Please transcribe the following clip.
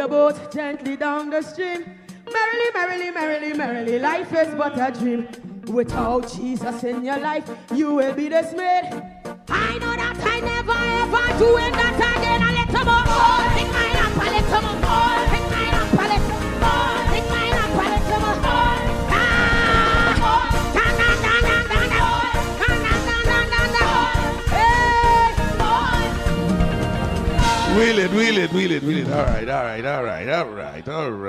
your boat gently down the stream. Merrily, merrily, merrily, merrily, life is but a dream. Without Jesus in your life, you will be dismayed. I know that I never ever doing that again. A little more, take mine up a little more, take mine up a little more, take mine up a little more. Wheel it. All right.